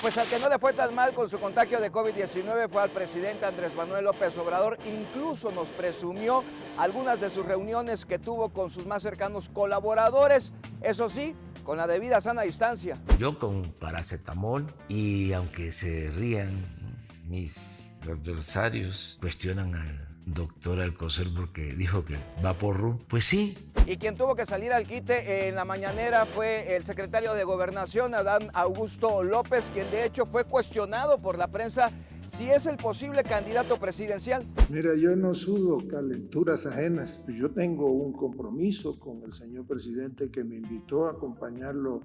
Pues al que no le fue tan mal con su contagio de COVID-19 fue al presidente Andrés Manuel López Obrador. Incluso nos presumió algunas de sus reuniones que tuvo con sus más cercanos colaboradores. Eso sí, con la debida sana distancia. Yo con paracetamol, y aunque se rían mis adversarios, cuestionan al doctor Alcocer porque dijo que Vaporru, pues sí. Y quien tuvo que salir al quite en la mañanera fue el secretario de Gobernación, Adán Augusto López, quien de hecho fue cuestionado por la prensa si es el posible candidato presidencial. Mira, yo no sudo calenturas ajenas. Yo tengo un compromiso con el señor presidente que me invitó a acompañarlo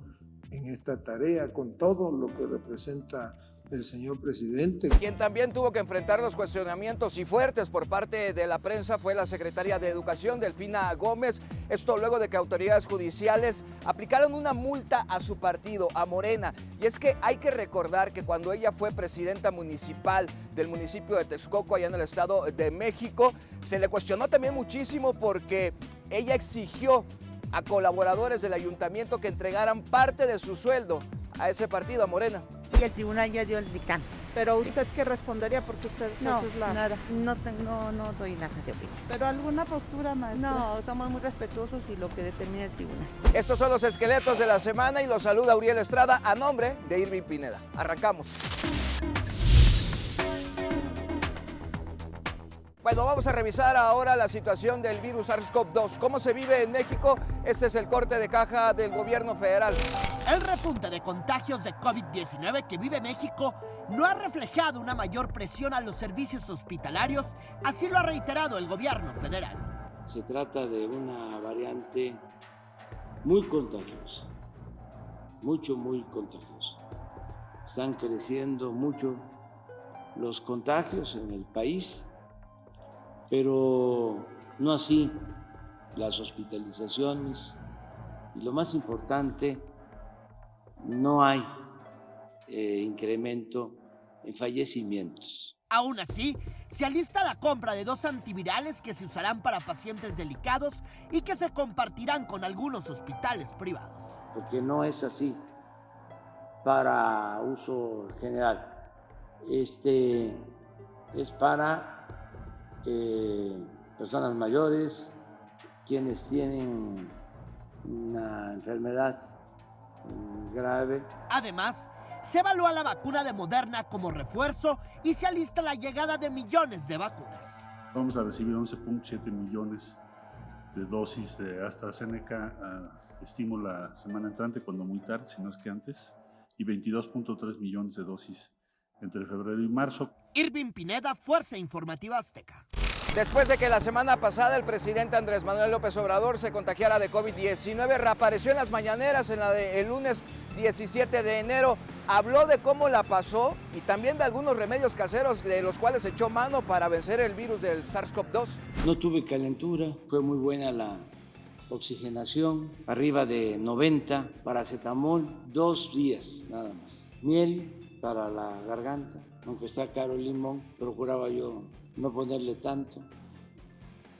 en esta tarea con todo lo que representa el señor presidente. Quien también tuvo que enfrentar los cuestionamientos y fuertes por parte de la prensa fue la secretaria de Educación, Delfina Gómez. Esto luego de que autoridades judiciales aplicaron una multa a su partido, a Morena. Y es que hay que recordar que cuando ella fue presidenta municipal del municipio de Texcoco, allá en el Estado de México, se le cuestionó también muchísimo porque ella exigió a colaboradores del ayuntamiento que entregaran parte de su sueldo a ese partido, a Morena. Y el tribunal ya dio el dictamen. ¿Pero usted qué respondería? Porque usted No, pues, es la... nada, no doy nada de opinión. ¿Pero alguna postura, maestra? No, somos muy respetuosos y lo que determina el tribunal. Estos son los esqueletos de la semana y los saluda Uriel Estrada a nombre de Irving Pineda. Arrancamos. Bueno, vamos a revisar ahora la situación del virus SARS-CoV-2. ¿Cómo se vive en México? Este es el corte de caja del gobierno federal. El repunte de contagios de COVID-19 que vive México no ha reflejado una mayor presión a los servicios hospitalarios, así lo ha reiterado el gobierno federal. Se trata de una variante muy contagiosa, muy contagiosa. Están creciendo mucho los contagios en el país, pero no así las hospitalizaciones y lo más importante, no hay incremento en fallecimientos. Aún así, se alista la compra de 2 antivirales que se usarán para pacientes delicados y que se compartirán con algunos hospitales privados. Porque no es así para uso general. Es para personas mayores, quienes tienen una enfermedad grave. Además, se evalúa la vacuna de Moderna como refuerzo y se alista la llegada de millones de vacunas. Vamos a recibir 11.7 millones de dosis de AstraZeneca, estimo la semana entrante, cuando muy tarde, si no es que antes, y 22.3 millones de dosis entre febrero y marzo. Irving Pineda, Fuerza Informativa Azteca. Después de que la semana pasada el presidente Andrés Manuel López Obrador se contagiara de COVID-19, reapareció en las mañaneras en la del lunes 17 de enero. Habló de cómo la pasó y también de algunos remedios caseros de los cuales echó mano para vencer el virus del SARS-CoV-2. No tuve calentura, fue muy buena la oxigenación, arriba de 90, paracetamol, 2 días nada más. Miel para la garganta, aunque está caro el limón, procuraba yo no ponerle tanto.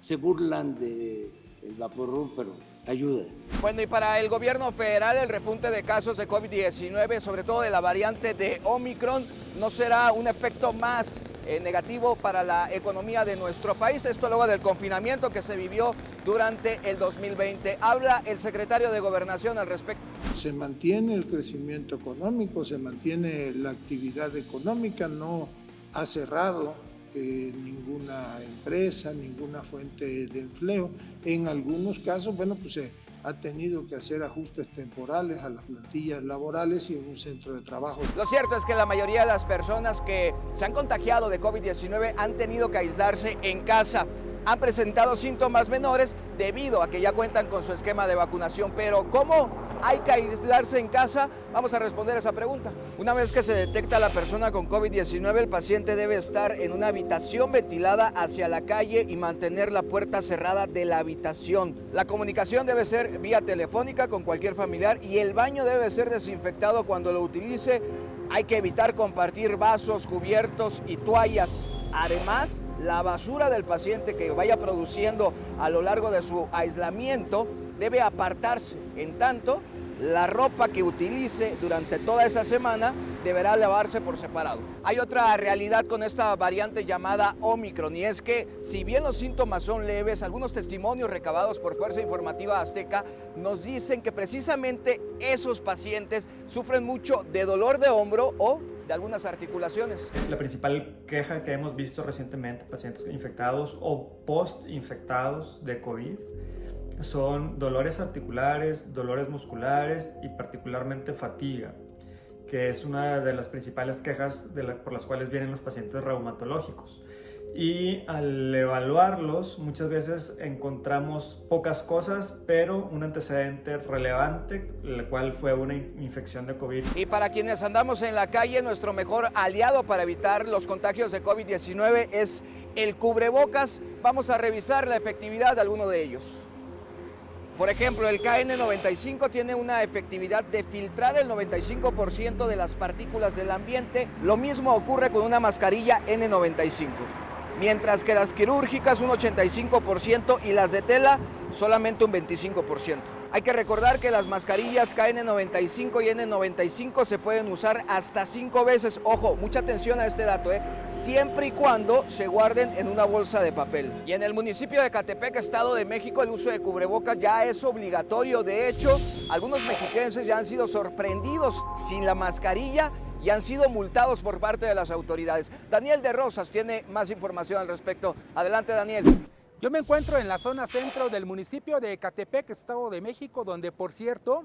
Se burlan del Vaporru, pero ayuda. Bueno, y para el gobierno federal el repunte de casos de COVID-19, sobre todo de la variante de Omicron, no será un efecto más negativo para la economía de nuestro país. Esto luego del confinamiento que se vivió durante el 2020. Habla el secretario de Gobernación al respecto. Se mantiene el crecimiento económico, se mantiene la actividad económica, no ha cerrado ninguna empresa, ninguna fuente de empleo. En algunos casos, bueno, pues se ha tenido que hacer ajustes temporales a las plantillas laborales y en un centro de trabajo. Lo cierto es que la mayoría de las personas que se han contagiado de COVID-19 han tenido que aislarse en casa. Han presentado síntomas menores debido a que ya cuentan con su esquema de vacunación. Pero ¿cómo hay que aislarse en casa? Vamos a responder esa pregunta. Una vez que se detecta a la persona con COVID-19, el paciente debe estar en una habitación ventilada hacia la calle y mantener la puerta cerrada de la habitación. La comunicación debe ser vía telefónica con cualquier familiar y el baño debe ser desinfectado cuando lo utilice. Hay que evitar compartir vasos, cubiertos y toallas. Además, la basura del paciente que vaya produciendo a lo largo de su aislamiento debe apartarse. En tanto, la ropa que utilice durante toda esa semana deberá lavarse por separado. Hay otra realidad con esta variante llamada Omicron, y es que si bien los síntomas son leves, algunos testimonios recabados por Fuerza Informativa Azteca nos dicen que precisamente esos pacientes sufren mucho de dolor de hombro o de algunas articulaciones. La principal queja que hemos visto recientemente, pacientes infectados o post-infectados de COVID, son dolores articulares, dolores musculares y particularmente fatiga, que es una de las principales quejas por las cuales vienen los pacientes reumatológicos. Y al evaluarlos, muchas veces encontramos pocas cosas, pero un antecedente relevante, el cual fue una infección de COVID. Y para quienes andamos en la calle, nuestro mejor aliado para evitar los contagios de COVID-19 es el cubrebocas. Vamos a revisar la efectividad de alguno de ellos. Por ejemplo, el KN95 tiene una efectividad de filtrar el 95% de las partículas del ambiente. Lo mismo ocurre con una mascarilla N95. Mientras que las quirúrgicas un 85% y las de tela solamente un 25%. Hay que recordar que las mascarillas KN95 y N95 se pueden usar hasta 5 veces. Ojo, mucha atención a este dato, siempre y cuando se guarden en una bolsa de papel. Y en el municipio de Ecatepec, Estado de México, el uso de cubrebocas ya es obligatorio. De hecho, algunos mexiquenses ya han sido sorprendidos sin la mascarilla y han sido multados por parte de las autoridades. Daniel de Rosas tiene más información al respecto. Adelante, Daniel. Yo me encuentro en la zona centro del municipio de Ecatepec, Estado de México, donde, por cierto,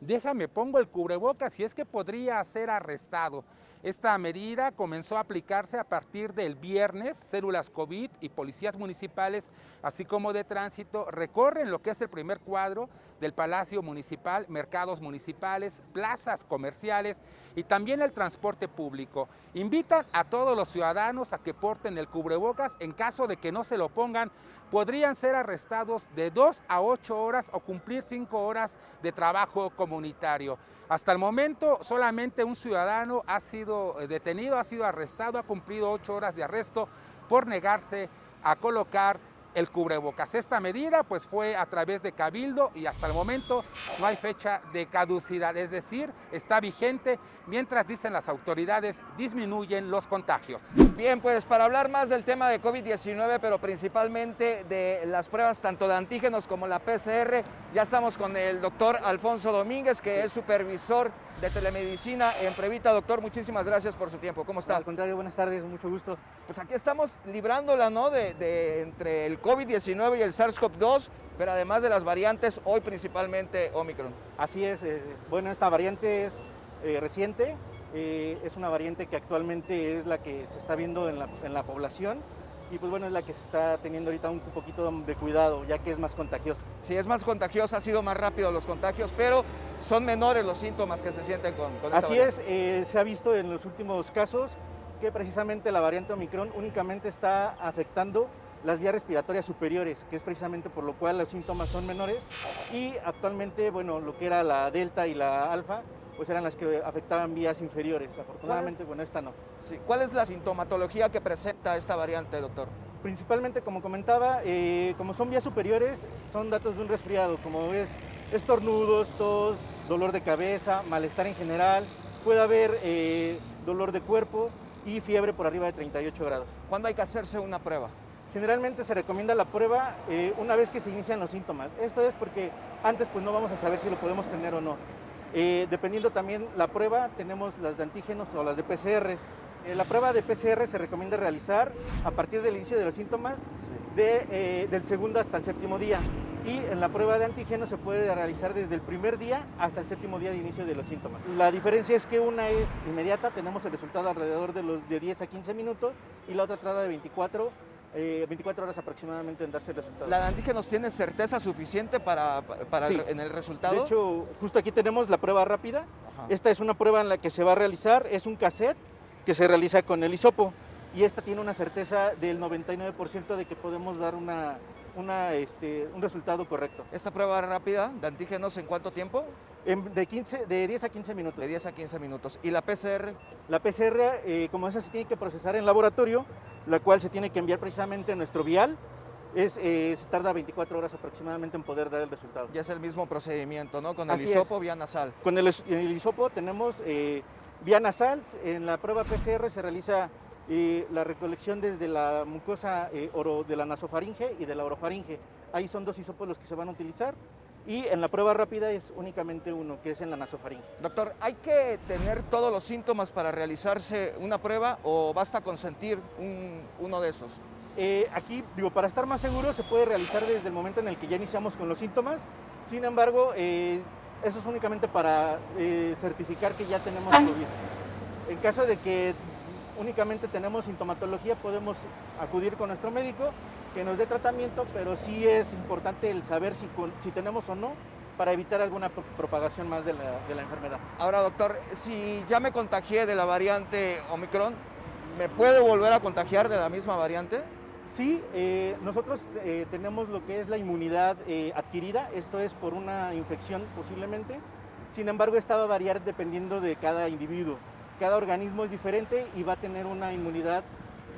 déjame pongo el cubrebocas y es que podría ser arrestado. Esta medida comenzó a aplicarse a partir del viernes. Células COVID y policías municipales, así como de tránsito, recorren lo que es el primer cuadro del Palacio Municipal, mercados municipales, plazas comerciales y también el transporte público. Invitan a todos los ciudadanos a que porten el cubrebocas. En caso de que no se lo pongan, podrían ser arrestados de 2 a 8 horas o cumplir 5 horas de trabajo comunitario. Hasta el momento, solamente un ciudadano ha sido detenido, ha sido arrestado, ha cumplido 8 horas de arresto por negarse a colocar el cubrebocas. Esta medida pues fue a través de Cabildo y hasta el momento no hay fecha de caducidad, es decir, está vigente mientras, dicen las autoridades, disminuyen los contagios. Bien, pues para hablar más del tema de COVID-19, pero principalmente de las pruebas tanto de antígenos como la PCR, ya estamos con el doctor Alfonso Domínguez, que es supervisor de telemedicina en Previta. Doctor, muchísimas gracias por su tiempo. ¿Cómo está? Al contrario, buenas tardes, mucho gusto. Pues aquí estamos librándola, ¿no? Entre el COVID-19 y el SARS-CoV-2, pero además de las variantes, hoy principalmente Omicron. Así es, bueno, esta variante es reciente, es una variante que actualmente es la que se está viendo en la población y pues bueno, es la que se está teniendo ahorita un poquito de cuidado, ya que es más contagiosa. Sí, es más contagiosa, ha sido más rápido los contagios, pero son menores los síntomas que se sienten con esta Así variante. Es, se ha visto en los últimos casos que precisamente la variante Omicron únicamente está afectando las vías respiratorias superiores, que es precisamente por lo cual los síntomas son menores, y actualmente, bueno, lo que era la Delta y la Alfa, pues eran las que afectaban vías inferiores. Afortunadamente, bueno, esta no. Sí. ¿Cuál es la sintomatología que presenta esta variante, doctor? Principalmente, como comentaba, como son vías superiores, son datos de un resfriado, como ves, estornudos, tos, dolor de cabeza, malestar en general, puede haber dolor de cuerpo y fiebre por arriba de 38 grados. ¿Cuándo hay que hacerse una prueba? Generalmente se recomienda la prueba una vez que se inician los síntomas. Esto es porque antes pues no vamos a saber si lo podemos tener o no. Dependiendo también la prueba, tenemos las de antígenos o las de PCRs. La prueba de PCR se recomienda realizar a partir del inicio de los síntomas del segundo hasta el séptimo día. Y en la prueba de antígenos se puede realizar desde el primer día hasta el séptimo día de inicio de los síntomas. La diferencia es que una es inmediata, tenemos el resultado alrededor de 10 a 15 minutos y la otra trata de 24 horas aproximadamente en darse el resultado. ¿La de antígenos tiene certeza suficiente para sí. en el resultado? De hecho, justo aquí tenemos la prueba rápida. Ajá. Esta es una prueba en la que se va a realizar, es un cassette que se realiza con el hisopo y esta tiene una certeza del 99% de que podemos dar un resultado correcto. ¿Esta prueba rápida de antígenos en cuánto tiempo? De 10 a 15 minutos. De 10 a 15 minutos. ¿Y la PCR? La PCR, como esa se tiene que procesar en laboratorio, la cual se tiene que enviar precisamente a nuestro vial se tarda 24 horas aproximadamente en poder dar el resultado. Ya es el mismo procedimiento, ¿no? Con el Así hisopo es. vía nasal. Con el hisopo tenemos vía nasal. En la prueba PCR se realiza la recolección desde la mucosa de la nasofaringe y de la orofaringe. Ahí son 2 hisopos los que se van a utilizar. Y en la prueba rápida es únicamente uno, que es en la nasofaringe. Doctor, ¿hay que tener todos los síntomas para realizarse una prueba o basta con sentir uno de esos? Aquí, para estar más seguro, se puede realizar desde el momento en el que ya iniciamos con los síntomas. Sin embargo, eso es únicamente para certificar que ya tenemos COVID. En caso de que únicamente tenemos sintomatología, podemos acudir con nuestro médico que nos dé tratamiento, pero sí es importante el saber si tenemos o no, para evitar alguna propagación más de la enfermedad. Ahora, doctor, si ya me contagié de la variante Omicron, ¿me puedo volver a contagiar de la misma variante? Sí, nosotros tenemos lo que es la inmunidad adquirida, esto es por una infección posiblemente. Sin embargo, esta va a variar dependiendo de cada individuo. Cada organismo es diferente y va a tener una inmunidad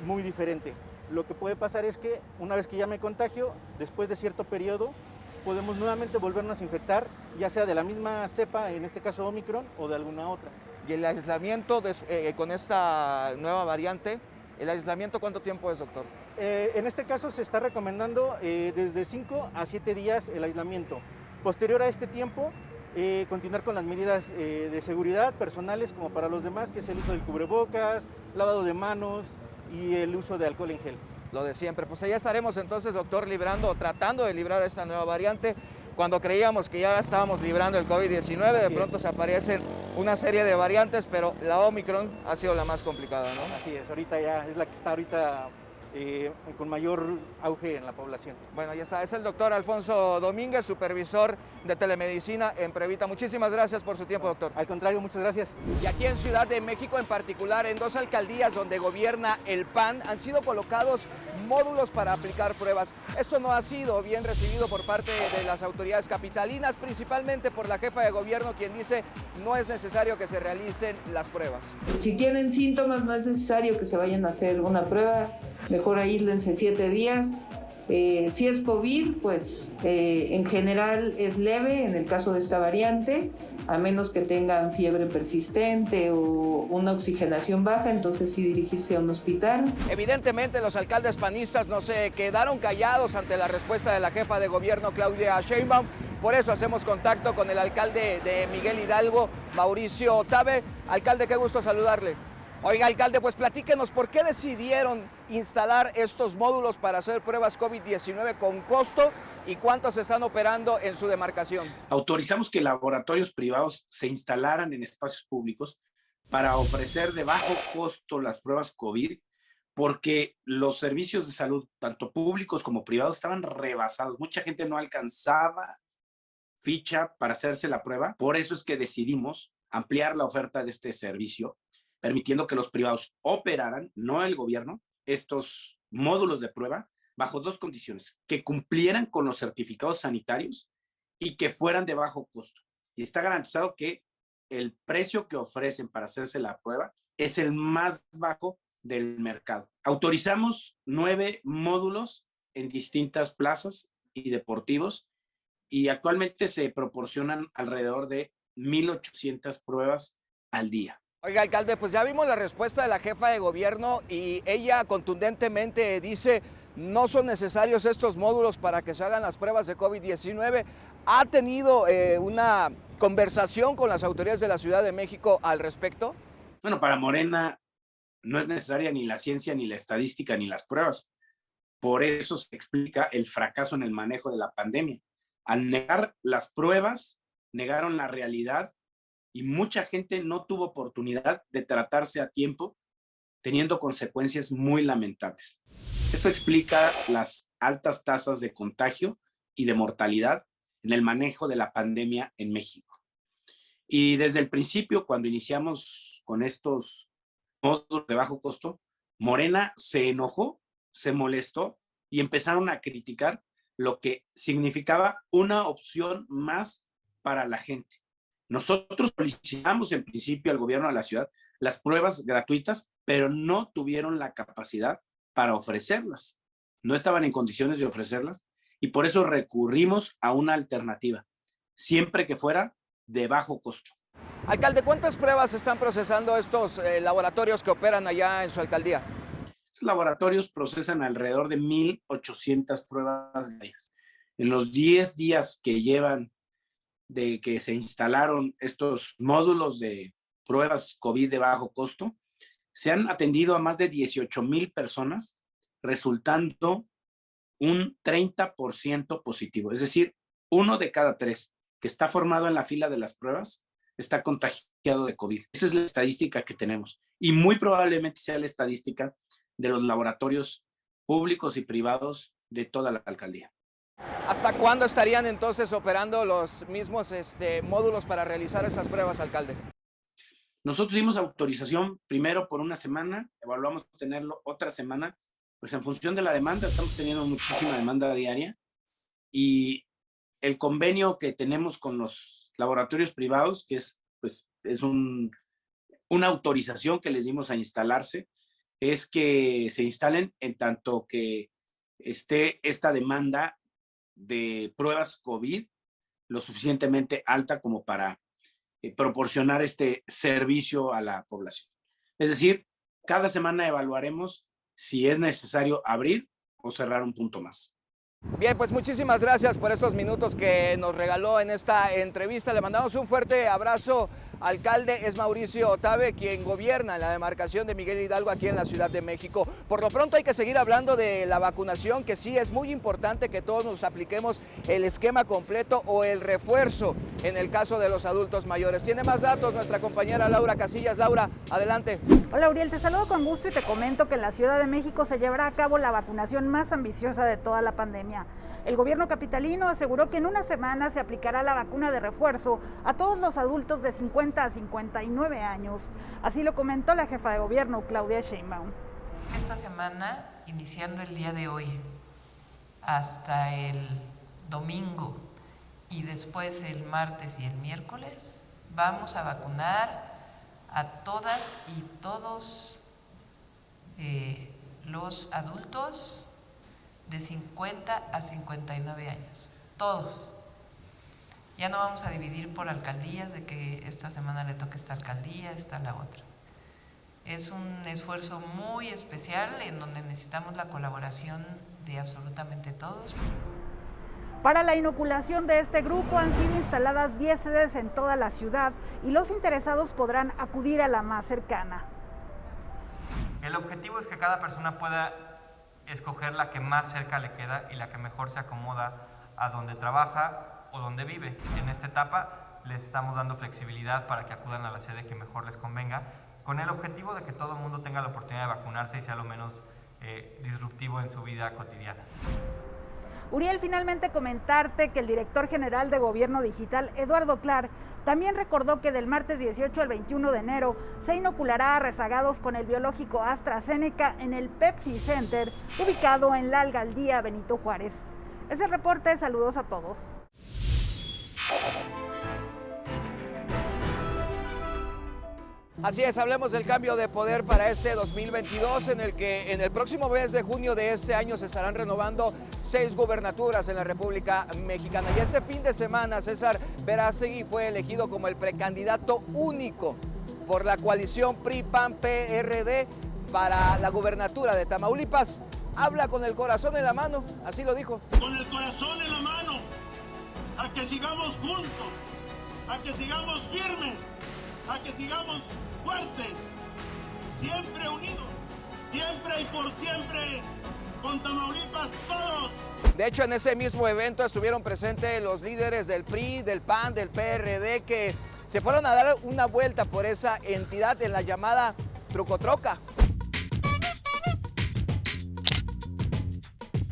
muy diferente. Lo que puede pasar es que una vez que ya me contagio, después de cierto periodo, podemos nuevamente volvernos a infectar, ya sea de la misma cepa, en este caso Omicron, o de alguna otra. ¿Y el aislamiento con esta nueva variante, el aislamiento cuánto tiempo es, doctor? En este caso se está recomendando desde 5 a 7 días el aislamiento. Posterior a este tiempo, continuar con las medidas de seguridad personales como para los demás, que es el uso del cubrebocas, lavado de manos y el uso de alcohol en gel. Lo de siempre. Pues allá estaremos entonces, doctor, tratando de librar esta nueva variante. Cuando creíamos que ya estábamos librando el COVID-19, de pronto se aparecen una serie de variantes, pero la Omicron ha sido la más complicada, ¿no? Así es, ahorita ya es la que está ahorita con mayor auge en la población. Bueno, ya está. Es el doctor Alfonso Domínguez, supervisor de telemedicina en Previta. Muchísimas gracias por su tiempo, doctor. Al contrario, muchas gracias. Y aquí en Ciudad de México, en particular, en 2 alcaldías donde gobierna el PAN, han sido colocados módulos para aplicar pruebas. Esto no ha sido bien recibido por parte de las autoridades capitalinas, principalmente por la jefa de gobierno, quien dice no es necesario que se realicen las pruebas. Si tienen síntomas, no es necesario que se vayan a hacer una prueba, mejor aíslense 7 días. Si es COVID, pues en general es leve en el caso de esta variante, a menos que tengan fiebre persistente o una oxigenación baja, entonces sí dirigirse a un hospital. Evidentemente los alcaldes panistas no se quedaron callados ante la respuesta de la jefa de gobierno Claudia Sheinbaum. Por eso hacemos contacto con el alcalde de Miguel Hidalgo, Mauricio Otabe. Alcalde, qué gusto saludarle. Oiga, alcalde, pues platíquenos por qué decidieron instalar estos módulos para hacer pruebas COVID-19 con costo y cuántos se están operando en su demarcación. Autorizamos que laboratorios privados se instalaran en espacios públicos para ofrecer de bajo costo las pruebas COVID, porque los servicios de salud, tanto públicos como privados, estaban rebasados. Mucha gente no alcanzaba ficha para hacerse la prueba. Por eso es que decidimos ampliar la oferta de este servicio, permitiendo que los privados operaran, no el gobierno, estos módulos de prueba bajo 2 condiciones: que cumplieran con los certificados sanitarios y que fueran de bajo costo. Y está garantizado que el precio que ofrecen para hacerse la prueba es el más bajo del mercado. Autorizamos 9 módulos en distintas plazas y deportivos y actualmente se proporcionan alrededor de 1,800 pruebas al día. Oiga, alcalde, pues ya vimos la respuesta de la jefa de gobierno y ella contundentemente dice no son necesarios estos módulos para que se hagan las pruebas de COVID-19. ¿Ha tenido una conversación con las autoridades de la Ciudad de México al respecto? Bueno, para Morena no es necesaria ni la ciencia, ni la estadística, ni las pruebas. Por eso se explica el fracaso en el manejo de la pandemia. Al negar las pruebas, negaron la realidad y mucha gente no tuvo oportunidad de tratarse a tiempo, teniendo consecuencias muy lamentables. Esto explica las altas tasas de contagio y de mortalidad en el manejo de la pandemia en México. Y desde el principio, cuando iniciamos con estos módulos de bajo costo, Morena se enojó, se molestó y empezaron a criticar lo que significaba una opción más para la gente. Nosotros solicitamos en principio al gobierno de la ciudad las pruebas gratuitas, pero no tuvieron la capacidad para ofrecerlas. no estaban en condiciones de ofrecerlas y por eso recurrimos a una alternativa, siempre que fuera de bajo costo. Alcalde, ¿cuántas pruebas están procesando estos laboratorios que operan allá en su alcaldía? Estos laboratorios procesan alrededor de 1,800 pruebas diarias. En los 10 días que llevan de que se instalaron estos módulos de pruebas COVID de bajo costo, se han atendido a más de 18,000 personas, resultando un 30% positivo. Es decir, 1 de cada 3 que está formado en la fila de las pruebas está contagiado de COVID. Esa es la estadística que tenemos y muy probablemente sea la estadística de los laboratorios públicos y privados de toda la alcaldía. ¿Hasta cuándo estarían entonces operando los mismos módulos para realizar esas pruebas, alcalde? Nosotros dimos autorización primero por una semana, evaluamos tenerlo otra semana, pues en función de la demanda, estamos teniendo muchísima demanda diaria y el convenio que tenemos con los laboratorios privados, que es una autorización que les dimos a instalarse, es que se instalen en tanto que esté esta demanda de pruebas COVID lo suficientemente alta como para proporcionar este servicio a la población. Es decir, cada semana evaluaremos si es necesario abrir o cerrar un punto más. Bien, pues muchísimas gracias por estos minutos que nos regaló en esta entrevista. Le mandamos un fuerte abrazo. Alcalde, es Mauricio Otave, quien gobierna en la demarcación de Miguel Hidalgo aquí en la Ciudad de México. Por lo pronto hay que seguir hablando de la vacunación, que sí es muy importante que todos nos apliquemos el esquema completo o el refuerzo en el caso de los adultos mayores. Tiene más datos nuestra compañera Laura Casillas. Laura, adelante. Hola, Uriel, te saludo con gusto y te comento que en la Ciudad de México se llevará a cabo la vacunación más ambiciosa de toda la pandemia. El gobierno capitalino aseguró que en una semana se aplicará la vacuna de refuerzo a todos los adultos de 50 a 59 años. Así lo comentó la jefa de gobierno, Claudia Sheinbaum. Esta semana, iniciando el día de hoy, hasta el domingo y después el martes y el miércoles, vamos a vacunar a todas y todos los adultos de 50 a 59 años, todos. Ya no vamos a dividir por alcaldías, de que esta semana le toca esta alcaldía, esta la otra. Es un esfuerzo muy especial en donde necesitamos la colaboración de absolutamente todos. Para la inoculación de este grupo han sido instaladas 10 sedes en toda la ciudad y los interesados podrán acudir a la más cercana. El objetivo es que cada persona pueda escoger la que más cerca le queda y la que mejor se acomoda a donde trabaja o donde vive. En esta etapa les estamos dando flexibilidad para que acudan a la sede que mejor les convenga, con el objetivo de que todo el mundo tenga la oportunidad de vacunarse y sea lo menos disruptivo en su vida cotidiana. Uriel, finalmente comentarte que el director general de Gobierno Digital, Eduardo Clark, también recordó que del martes 18 al 21 de enero se inoculará a rezagados con el biológico AstraZeneca en el Pepsi Center, ubicado en la alcaldía Benito Juárez. Es el reporte, saludos a todos. Así es, hablemos del cambio de poder para este 2022, en el que en el próximo mes de junio de este año se estarán renovando 6 gubernaturas en la República Mexicana. Y este fin de semana César Verástegui fue elegido como el precandidato único por la coalición PRI-PAN-PRD para la gubernatura de Tamaulipas. Habla con el corazón en la mano, así lo dijo. Con el corazón en la mano, a que sigamos juntos, a que sigamos firmes, a que sigamos fuertes, siempre unidos, siempre y por siempre, con Tamaulipas todos. De hecho, en ese mismo evento estuvieron presentes los líderes del PRI, del PAN, del PRD, que se fueron a dar una vuelta por esa entidad en la llamada Trucotroca.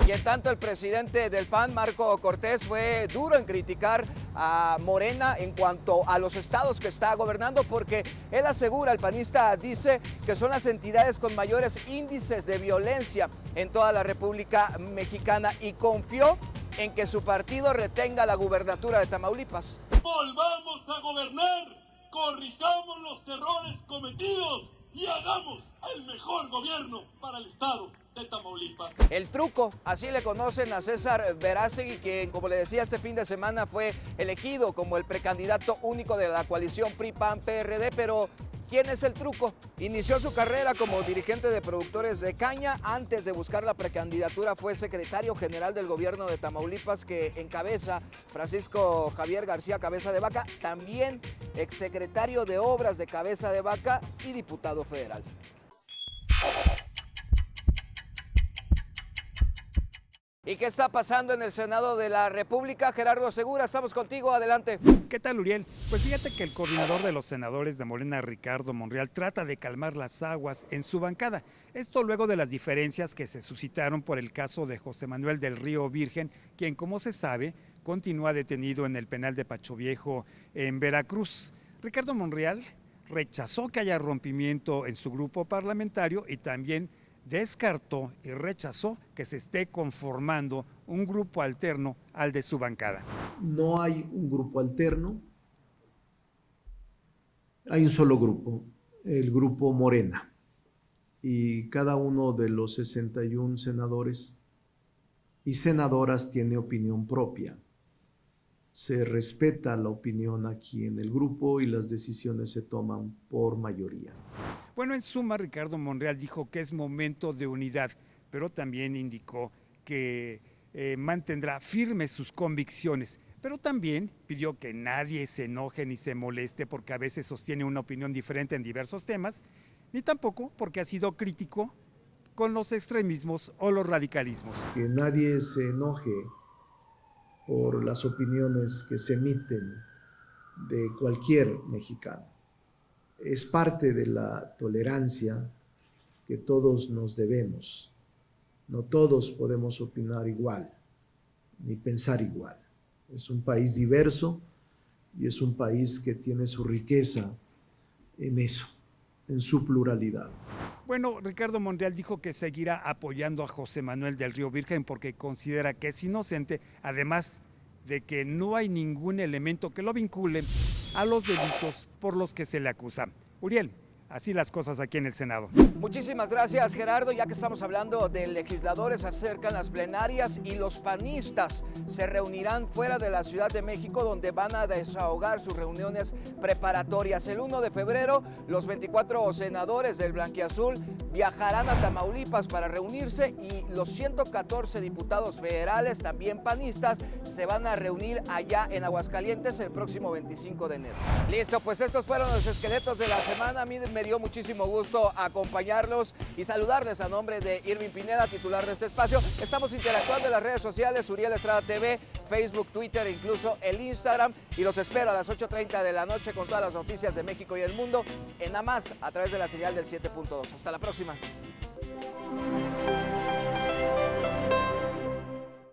Y en tanto, el presidente del PAN, Marco Cortés, fue duro en criticar a Morena en cuanto a los estados que está gobernando, porque él asegura, el panista dice, que son las entidades con mayores índices de violencia en toda la República Mexicana y confió en que su partido retenga la gubernatura de Tamaulipas. Volvamos a gobernar, corrijamos los errores cometidos y hagamos el mejor gobierno para el estado de Tamaulipas. El truco, así le conocen a César Verástegui, quien, como le decía, este fin de semana fue elegido como el precandidato único de la coalición PRI-PAN-PRD, pero ¿quién es el truco? Inició su carrera como dirigente de productores de caña. Antes de buscar la precandidatura fue secretario general del gobierno de Tamaulipas, que encabeza Francisco Javier García Cabeza de Vaca, también exsecretario de Obras de Cabeza de Vaca y diputado federal. ¿Y qué está pasando en el Senado de la República? Gerardo Segura, estamos contigo, adelante. ¿Qué tal, Uriel? Pues fíjate que el coordinador de los senadores de Morena, Ricardo Monreal, trata de calmar las aguas en su bancada. Esto luego de las diferencias que se suscitaron por el caso de José Manuel del Río Virgen, quien, como se sabe, continúa detenido en el penal de Pacho Viejo en Veracruz. Ricardo Monreal rechazó que haya rompimiento en su grupo parlamentario y también descartó y rechazó que se esté conformando un grupo alterno al de su bancada. No hay un grupo alterno, hay un solo grupo, el grupo Morena, y cada uno de los 61 senadores y senadoras tiene opinión propia. Se respeta la opinión aquí en el grupo y las decisiones se toman por mayoría. Bueno, en suma, Ricardo Monreal dijo que es momento de unidad, pero también indicó que mantendrá firmes sus convicciones, pero también pidió que nadie se enoje ni se moleste porque a veces sostiene una opinión diferente en diversos temas, ni tampoco porque ha sido crítico con los extremismos o los radicalismos. Que nadie se enoje por las opiniones que se emiten de cualquier mexicano. Es parte de la tolerancia que todos nos debemos. No todos podemos opinar igual, ni pensar igual. Es un país diverso y es un país que tiene su riqueza en eso, en su pluralidad. Bueno, Ricardo Monreal dijo que seguirá apoyando a José Manuel del Río Virgen porque considera que es inocente, además de que no hay ningún elemento que lo vincule a los delitos por los que se le acusa. Uriel, así las cosas aquí en el Senado. Muchísimas gracias, Gerardo. Ya que estamos hablando de legisladores, se acercan las plenarias y los panistas se reunirán fuera de la Ciudad de México, donde van a desahogar sus reuniones preparatorias. El 1 de febrero, los 24 senadores del Blanquiazul viajarán a Tamaulipas para reunirse y los 114 diputados federales, también panistas, se van a reunir allá en Aguascalientes el próximo 25 de enero. Listo, pues estos fueron los esqueletos de la semana. A mí me dio muchísimo gusto acompañarlos y saludarles a nombre de Irving Pineda, titular de este espacio. Estamos interactuando en las redes sociales, Uriel Estrada TV, Facebook, Twitter, incluso el Instagram, y los espero a las 8:30 de la noche con todas las noticias de México y el mundo en A Más, a través de la señal del 7.2. Hasta la próxima.